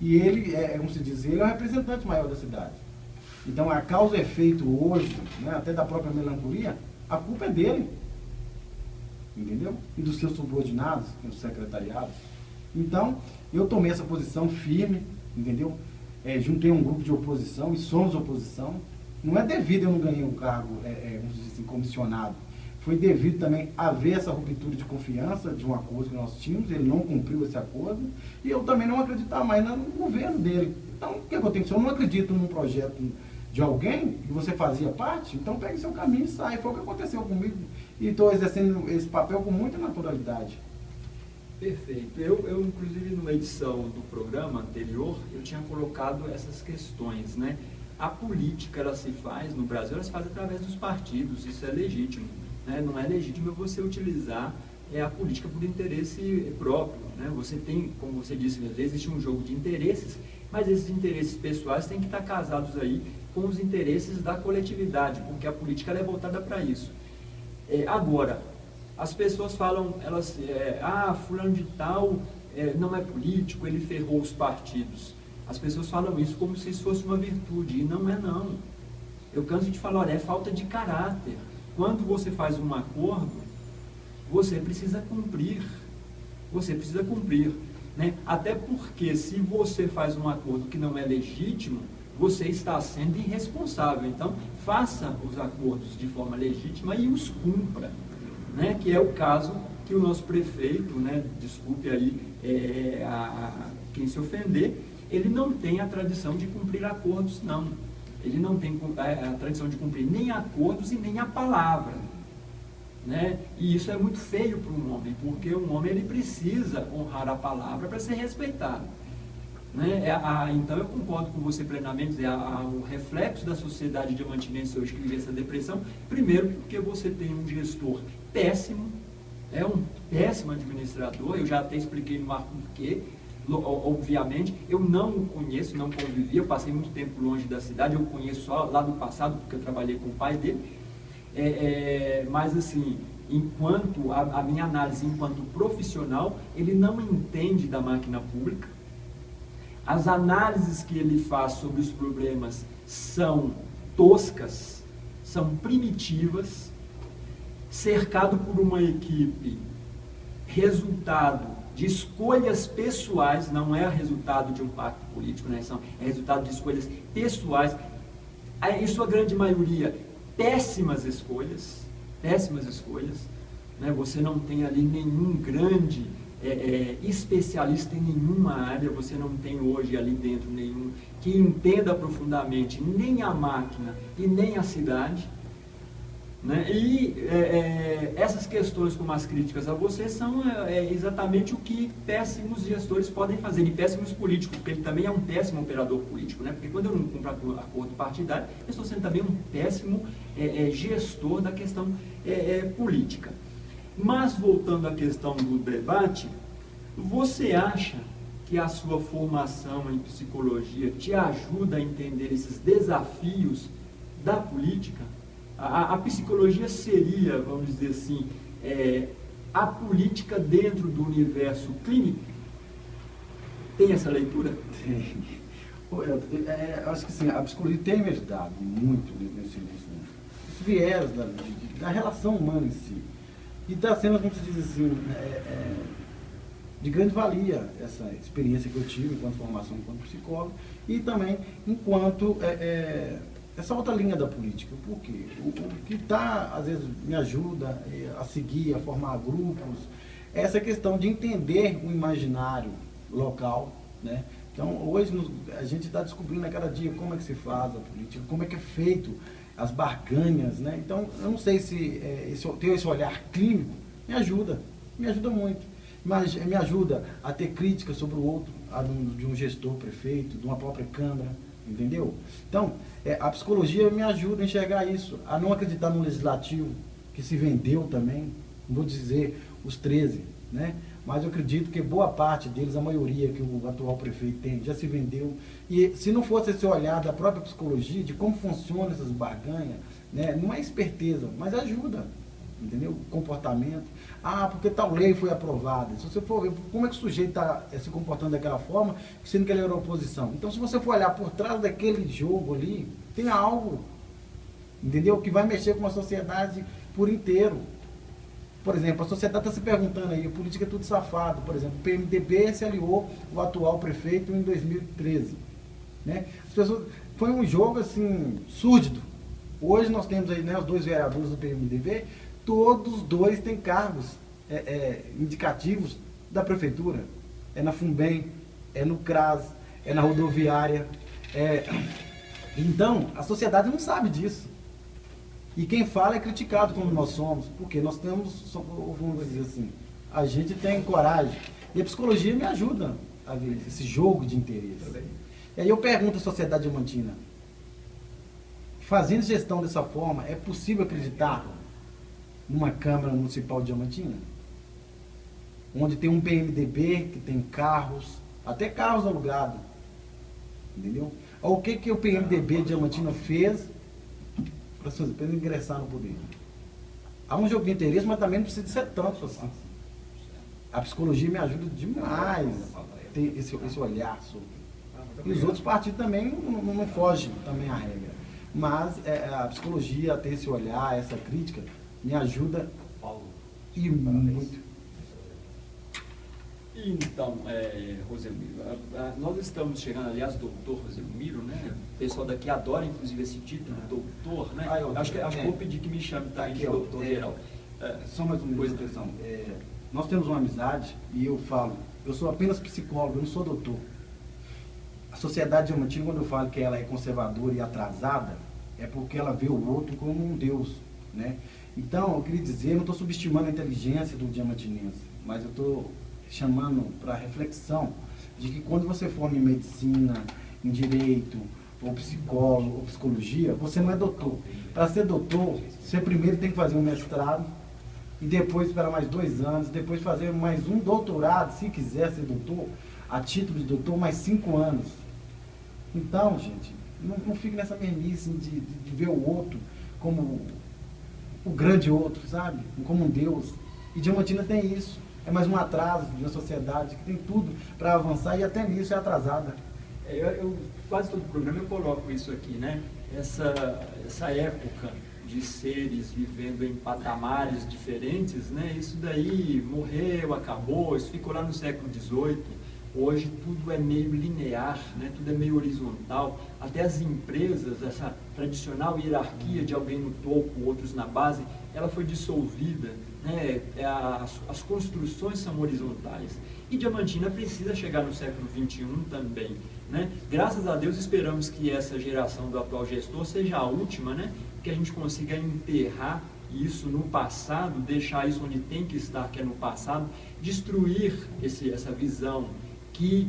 E ele, como se diz, ele é o representante maior da cidade. Então, a causa e efeito hoje, né, até da própria melancolia, a culpa é dele. Entendeu? E dos seus subordinados, dos secretariados. Então, eu tomei essa posição firme, entendeu? Juntei um grupo de oposição, e somos oposição. Não é devido eu não ganhei um cargo, vamos dizer assim, comissionado. Foi devido também a haver essa ruptura de confiança de um acordo que nós tínhamos, ele não cumpriu esse acordo, e eu também não acreditava mais no governo dele. Então, o que eu tenho que ser? Eu não acredito num projeto de alguém que você fazia parte, então pegue seu caminho e sai. Foi o que aconteceu comigo, e estou exercendo esse papel com muita naturalidade. Perfeito. Eu, inclusive, numa edição do programa anterior, eu tinha colocado essas questões, né? A política, ela se faz, no Brasil, ela se faz através dos partidos, isso é legítimo, né? Não é legítimo você utilizar a política por interesse próprio, né? Você tem, como você disse, existe um jogo de interesses, mas esses interesses pessoais têm que estar casados aí com os interesses da coletividade, porque a política ela é voltada para isso. Agora, as pessoas falam, fulano de tal não é político, ele ferrou os partidos. As pessoas falam isso como se isso fosse uma virtude, e não é não. Eu canso de falar, olha, é falta de caráter. Quando você faz um acordo, você precisa cumprir. Você precisa cumprir, né? Até porque se você faz um acordo que não é legítimo, você está sendo irresponsável. Então, faça os acordos de forma legítima e os cumpra, né? Que é o caso que o nosso prefeito, né? Desculpe aí quem se ofender, ele não tem a tradição de cumprir acordos, não. Ele não tem a tradição de cumprir nem acordos e nem a palavra, né? E isso é muito feio para um homem, porque um homem ele precisa honrar a palavra para ser respeitado, né? Então eu concordo com você plenamente, o reflexo da sociedade diamantinense hoje que vive essa depressão, primeiro porque você tem um gestor péssimo, um péssimo administrador, eu já até expliquei no ar porquê. Obviamente, eu não o conheço, não convivi, eu passei muito tempo longe da cidade, eu conheço só lá do passado, porque eu trabalhei com o pai dele, mas assim, enquanto a minha análise enquanto profissional, ele não entende da máquina pública, as análises que ele faz sobre os problemas são toscas, são primitivas, cercado por uma equipe, resultado de escolhas pessoais, não é resultado de um pacto político, né? É resultado de escolhas pessoais, em sua grande maioria, péssimas escolhas, né? Você não tem ali nenhum grande especialista em nenhuma área, você não tem hoje ali dentro nenhum que entenda profundamente nem a máquina e nem a cidade, né? E essas questões como as críticas a você são exatamente o que péssimos gestores podem fazer, e péssimos políticos, porque ele também é um péssimo operador político, né? Porque quando eu não cumpro acordo partidário, eu estou sendo também um péssimo gestor da questão política. Mas voltando à questão do debate, você acha que a sua formação em psicologia te ajuda a entender esses desafios da política? A psicologia seria, vamos dizer assim, a política dentro do universo clínico? Tem essa leitura? Tem. Eu acho que sim, a psicologia tem me ajudado muito nesse viés da relação humana em si. E está sendo, como se diz assim, de grande valia essa experiência que eu tive enquanto formação, enquanto psicólogo, e também enquanto essa outra linha da política. Por quê? O que às vezes me ajuda a seguir, a formar grupos, é essa questão de entender o imaginário local, né? Então, hoje a gente está descobrindo a cada dia como é que se faz a política, como é que é feito as barganhas, né? Então, eu não sei se ter esse olhar clínico me ajuda muito. Mas me ajuda a ter críticas sobre o outro, de um gestor, prefeito, de uma própria Câmara, entendeu? Então, a psicologia me ajuda a enxergar isso, a não acreditar no legislativo, que se vendeu também, não vou dizer os 13, né? Mas eu acredito que boa parte deles, a maioria que o atual prefeito tem, já se vendeu. E se não fosse esse olhar da própria psicologia, de como funcionam essas barganhas, né? Não é esperteza, mas ajuda, entendeu? O comportamento. Porque tal lei foi aprovada. Se você for ver como é que o sujeito está se comportando daquela forma, sendo que ele era oposição. Então, se você for olhar por trás daquele jogo ali, tem algo, entendeu? Que vai mexer com a sociedade por inteiro. Por exemplo, a sociedade está se perguntando aí, a política é tudo safado. Por exemplo, o PMDB se aliou o atual prefeito em 2013. Né? As pessoas, foi um jogo assim, súrdido. Hoje nós temos aí, né, os dois vereadores do PMDB, todos dois têm cargos indicativos da prefeitura. É na FUNBEM, é no CRAS, é na rodoviária. Então, a sociedade não sabe disso. E quem fala é criticado como nós somos, porque nós temos, vamos dizer assim, a gente tem coragem. E a psicologia me ajuda a ver esse jogo de interesse. E aí eu pergunto à sociedade diamantina, fazendo gestão dessa forma, é possível acreditar numa Câmara Municipal de Diamantina? Onde tem um PMDB, que tem carros, até carros alugados. Entendeu? O que o PMDB de Diamantina fez para ingressar no poder? Há um jogo de interesse, mas também não precisa de ser tanto assim. A psicologia me ajuda demais a ter esse olhar sobre. E os outros partidos também não fogem também à regra. Mas a psicologia, ter esse olhar, essa crítica, me ajuda e muito. Então, Rosemiro, nós estamos chegando, aliás, doutor Rosemiro, né? O pessoal daqui adora, inclusive, esse título, doutor, né? Acho que vou pedir que me chame também de doutor Geraldo. Só mais uma coisa, atenção. Nós temos uma amizade e eu falo, eu sou apenas psicólogo, eu não sou doutor. A sociedade diamantina, quando eu falo que ela é conservadora e atrasada, é porque ela vê o outro como um Deus, né? Então, eu queria dizer, eu não estou subestimando a inteligência do diamantinense, mas eu estou chamando para reflexão de que quando você forma em medicina, em direito, ou psicólogo, ou psicologia, você não é doutor. Para ser doutor, você primeiro tem que fazer um mestrado, e depois esperar mais 2 anos, depois fazer mais um doutorado, se quiser ser doutor, a título de doutor, mais 5 anos. Então, gente, não fique nessa mesmice de ver o outro como o grande outro, sabe? Como um Deus. E Diamantina tem isso. É mais um atraso de uma sociedade que tem tudo para avançar e até nisso é atrasada. Eu quase todo programa eu coloco isso aqui, né? Essa época de seres vivendo em patamares diferentes, né? Isso daí morreu, acabou, isso ficou lá no século XVIII. Hoje tudo é meio linear, né? Tudo é meio horizontal. Até as empresas, essa tradicional hierarquia de alguém no topo, outros na base, ela foi dissolvida, né? As construções são horizontais. E Diamantina precisa chegar no século XXI também, né? Graças a Deus esperamos que essa geração do atual gestor seja a última, né? Que a gente consiga enterrar isso no passado, deixar isso onde tem que estar, que é no passado, destruir essa visão que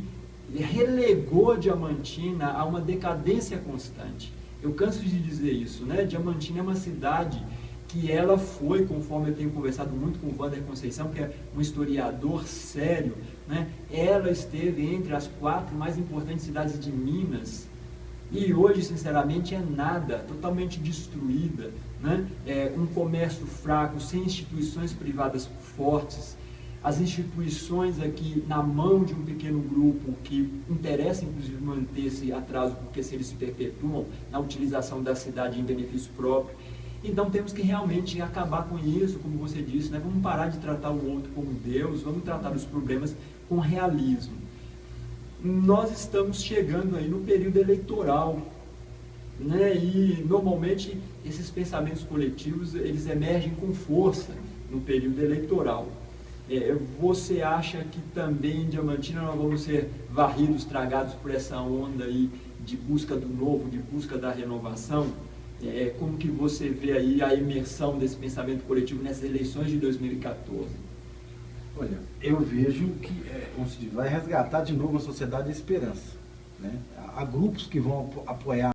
relegou Diamantina a uma decadência constante. Eu canso de dizer isso, né? Diamantina é uma cidade que ela foi, conforme eu tenho conversado muito com o Wander Conceição, que é um historiador sério, né? Ela esteve entre as 4 mais importantes cidades de Minas, e hoje, sinceramente, é nada, totalmente destruída, né? Um comércio fraco, sem instituições privadas fortes, as instituições aqui na mão de um pequeno grupo que interessa, inclusive, manter esse atraso, porque se eles se perpetuam na utilização da cidade em benefício próprio. Então, temos que realmente acabar com isso, como você disse, né? Vamos parar de tratar o outro como Deus, vamos tratar os problemas com realismo. Nós estamos chegando aí no período eleitoral, né? E, normalmente, esses pensamentos coletivos, eles emergem com força no período eleitoral. Você acha que também em Diamantina nós vamos ser varridos, tragados por essa onda aí de busca do novo, de busca da renovação? Como que você vê aí a imersão desse pensamento coletivo nessas eleições de 2014? Olha, eu vejo que como se diz, vai resgatar de novo uma sociedade de esperança, né? Há grupos que vão apoiar